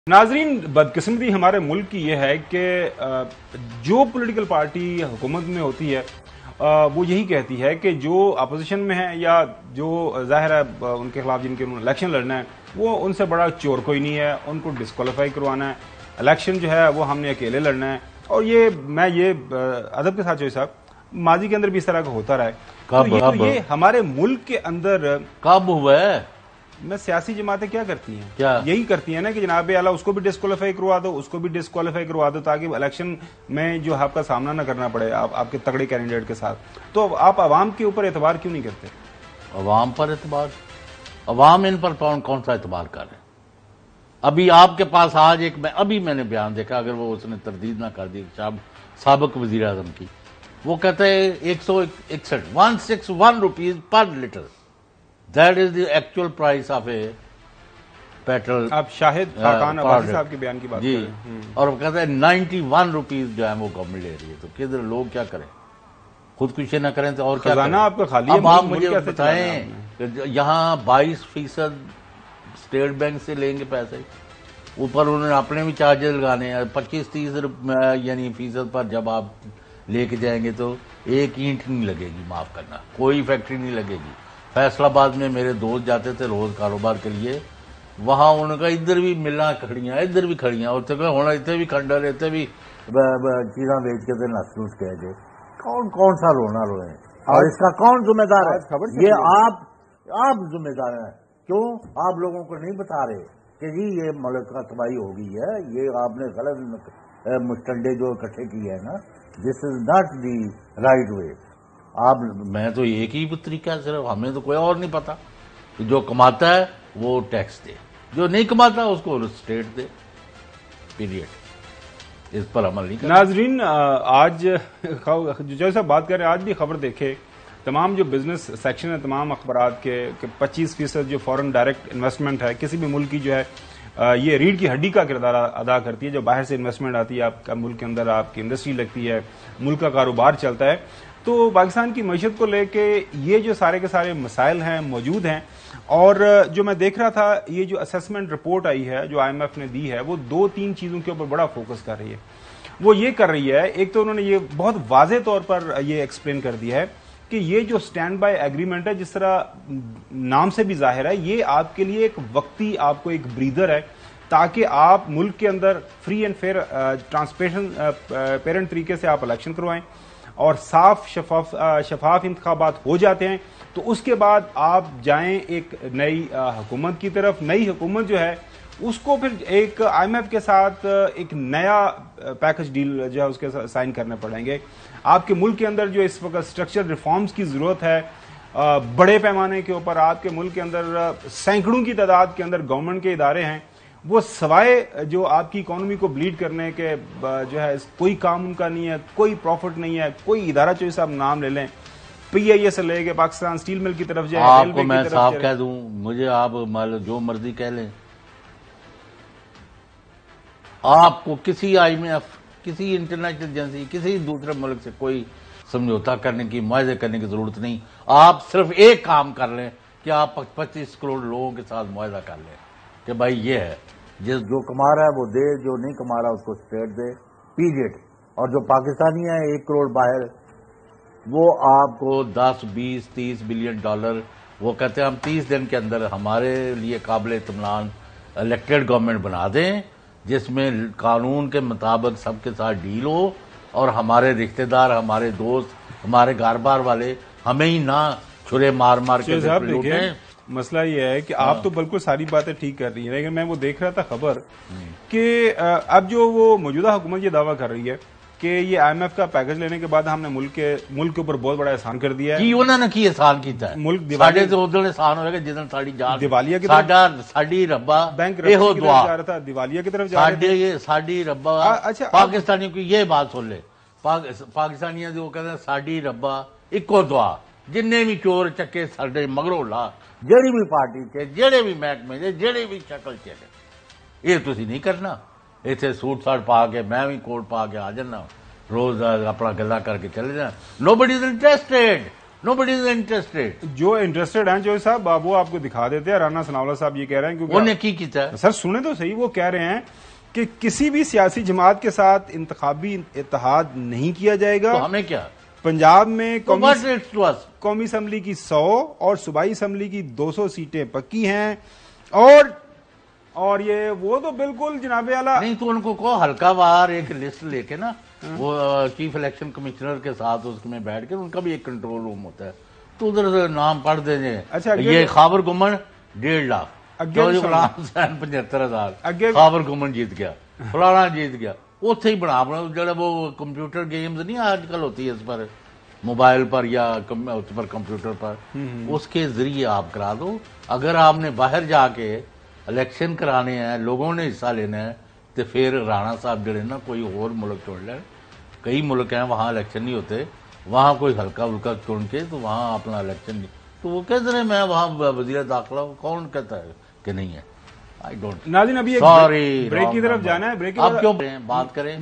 नाजरीन, बदकिस्मती हमारे मुल्क की यह है कि जो पॉलिटिकल पार्टी हुकूमत में होती है वो यही कहती है कि जो अपोजिशन में है या जो जाहिर है उनके खिलाफ जिनके इलेक्शन लड़ना है वो उनसे बड़ा चोर कोई नहीं है, उनको डिस्क्वालीफाई करवाना है। इलेक्शन जो है वो हमने अकेले लड़ना है। और ये मैं ये अदब के साथ जो साहब माजी के अंदर भी इस तरह का होता रहा है। तो ये हमारे मुल्क के अंदर कब हुआ है? मैं सियासी जमातें क्या करती हैं, क्या यही करती हैं ना कि जनाब आला उसको भी डिस्क्वालीफाई करवा दो, उसको भी डिस्क्वालीफाई करवा दो, ताकि इलेक्शन में जो आपका सामना ना करना पड़े आपके तगड़े कैंडिडेट के साथ। तो आप आवाम के ऊपर एतबार क्यों नहीं करते? अवाम पर एतबार? अवाम इन पर कौन सा एतबार कर रहे? अभी आपके पास आज अभी मैंने बयान देखा, अगर वो उसने तरदीद ना कर दी साबिक वजीर आजम की, वो कहते हैं 161 rupees per litre, that is the actual price of A petrol. आप शाहिद खान अब्बासी साहब के बयान की बात जी, और वो कहते हैं 91 रुपीज जो है वो गवर्नमेंट ले रही है। तो किधर लोग क्या करें? खुदकुशी ना करें तो और क्या करें? आपका खाली अब आप मुझे बताएं, यहाँ 22% स्टेट बैंक से लेंगे पैसे, ऊपर उन्होंने अपने भी चार्जेस लगाने हैं 25-30 यानी फीसद पर। जब आप लेके जाएंगे तो एक ईंट नहीं लगेगी, माफ करना, कोई फैक्ट्री नहीं लगेगी। फैसलाबाद में मेरे दोस्त जाते थे रोज कारोबार के लिए, वहां उनका इधर भी मिलना खड़ियां, इधर भी खड़ियां, और होना इतने भी खंडर, इतने भी चीजा बेच के नसूस कह गए। कौन सा रोना रोए और इसका कौन जिम्मेदार है? ये आप जिम्मेदार हैं। क्यों आप लोगों को नहीं बता रहे कि जी ये मुल्क का तबाही हो गई है, ये आपने गलत मुस्टंडे जो इकट्ठे किए हैं ना, this is not the right way. मैं तो एक ही तरीका है सिर्फ, हमें तो कोई और नहीं पता। जो कमाता है वो टैक्स दे, जो नहीं कमाता उसको स्टेट दे, पीरियड। इस पर अमल नहीं करना। नाजरीन, आज जो सब बात कर रहे हैं, आज भी खबर देखे, तमाम जो बिजनेस सेक्शन है तमाम अखबारात के 25% जो फॉरेन डायरेक्ट इन्वेस्टमेंट है किसी भी मुल्क की जो है ये रीढ़ की हड्डी का किरदार अदा करती है। जो बाहर से इन्वेस्टमेंट आती है, आपका मुल्क के अंदर आपकी इंडस्ट्री लगती है, मुल्क का कारोबार चलता है। तो पाकिस्तान की मईशत को लेके ये जो सारे के सारे मसाइल हैं मौजूद हैं। और जो मैं देख रहा था, ये जो असेसमेंट रिपोर्ट आई है जो IMF ने दी है, वो 2-3 चीजों के ऊपर बड़ा फोकस कर रही है। वो ये कर रही है, एक तो उन्होंने ये बहुत वाज़े तौर पर ये एक्सप्लेन कर दिया है कि ये जो स्टैंड बाय एग्रीमेंट है, जिस तरह नाम से भी जाहिर है, ये आपके लिए एक वक्ती आपको एक ब्रीदर है, ताकि आप मुल्क के अंदर फ्री एंड फेयर ट्रांसपेरेंट तरीके से आप इलेक्शन करवाएं और साफ शफाफ इंतखाबात हो जाते हैं। तो उसके बाद आप जाएं एक नई हुकूमत की तरफ। नई हुकूमत जो है उसको फिर एक IMF के साथ एक नया पैकेज डील जो है उसके साइन करने पड़ेंगे। आपके मुल्क के अंदर जो इस वक्त स्ट्रक्चर रिफॉर्म्स की जरूरत है बड़े पैमाने के ऊपर, आपके मुल्क के अंदर सैकड़ों की तादाद के अंदर गवर्नमेंट के इदारे हैं, वो सवाए जो आपकी इकोनॉमी को ब्लीड करने के जो है कोई काम उनका नहीं है, कोई प्रॉफिट नहीं है। कोई इदारा जो आप नाम ले लें, PIA से लेके पाकिस्तान स्टील मिल की तरफ जाए, आपको मैं साफ कह दूं, मुझे आप जो मर्जी कह लें, आपको किसी IMF, किसी इंटरनेशनल एजेंसी, किसी दूसरे मुल्क से कोई समझौता करने की, मुआहदे करने की जरूरत नहीं। आप सिर्फ एक काम कर लें कि आप 25 करोड़ लोगों के साथ मुआहदा कर लें कि भाई ये है, जो कमा रहा है वो दे, जो नहीं कमा रहा उसको स्टेट दे, पीरियड। और जो पाकिस्तानी है 1 करोड़ बाहर, वो आपको 10, 20, 30 बिलियन डॉलर, वो कहते हैं हम 30 दिन के अंदर हमारे लिए काबिल इत्मीनान इलेक्टेड गवर्नमेंट बना दें, जिसमें कानून के मुताबिक सबके साथ डील हो, और हमारे रिश्तेदार, हमारे दोस्त, हमारे घर बार वाले हमें ही ना छुरे मार मार के लूटें। मसला ये है कि आप तो बिल्कुल सारी बातें ठीक कर रही हैं, लेकिन मैं वो देख रहा था खबर कि अब जो वो मौजूदा हुकूमत ये दावा कर रही है कि ये IMF का पैकेज लेने के बाद हमने मुल्क के ऊपर बहुत बड़ा एहसान कर दिया है। जी, उन्होंने की एहसान किया है। मुल्क दिवालिया तो उधर एहसान होगा जिधर साड़ी जान दिवालिया की साडी रब्बा बैंक एहो दुआ जा रहा था, दिवालिया की तरफ जा रहे थे। साडी रब्बा। अच्छा, पाकिस्तानियों की ये बात सुन ले, पाकिस्तानियों जो कहते हैं साडी रब्बा इको दुआ, जिन्ने भी चोर चक्के साडे मगरों ला, ਜਿਹੜੀ भी पार्टी चे, ਜਿਹੜੇ भी महकमे चे, ਜਿਹੜੀ भी शक्ल चे, ये तुसी नहीं करना। इतने सूट साट पा के, मैं भी कोट पा के आ जाना, रोज अपना गला करके चले जाना। Nobody is interested. Nobody is interested. جو انٹرسٹڈ ہیں جو صاحب وہ آپ کو دکھا دیتے ہیں. رانا ثناءاللہ صاحب یہ کہہ رہے ہیں کیونکہ انہوں نے کی کیا ہے؟ سر سنیں تو صحیح, وہ کہہ رہے ہیں کہ کسی بھی سیاسی جماعت کے ساتھ انتخابی اتحاد نہیں کیا جائے گا. تو ہمیں کیا پنجاب میں قومی اسمبلی کی 100 اور صوبائی اسمبلی کی 200 سیٹیں پکی ہیں, اور یہ وہ تو بالکل جناب اعلیٰ نہیں. تو ان کو کہو حلقہ وار ایک لسٹ لے کے نا, وہ چیف الیکشن کمشنر کے ساتھ اس میں بیٹھ کے, ان کا بھی ایک کنٹرول روم ہوتا ہے, تو ادھر سے نام پڑھ دیں گے. اچھا, یہ خابر گمن 1.5 لاکھ, غلام حسین 75,000, خابر گمن جیت گیا, فلانا جیت گیا. اتنے ہی بنا جڑا وہ کمپیوٹر گیمز نہیں آج کل ہوتی ہے اس پر, موبائل پر یا اس پر کمپیوٹر پر, اس کے ذریعے آپ کرا دو. اگر آپ نے باہر جا کے الیکشن کرانے ہیں, لوگوں نے حصہ لینا ہے, تو پھر رانا صاحب جڑے نا کوئی اور ملک چھوڑ لیں. کئی ملک ہیں وہاں الیکشن نہیں ہوتے, وہاں کوئی ہلکا ہلکا چن کے تو وہاں اپنا الیکشن نہیں. تو وہ کہتے ہیں میں وہاں وزیر داخلہ ہوں, کون کہتا ہے کہ نہیں ہے؟ I don't. ناظرین ابھی سوری بریک کی طرف جانا ہے. آپ کیوں بات کریں.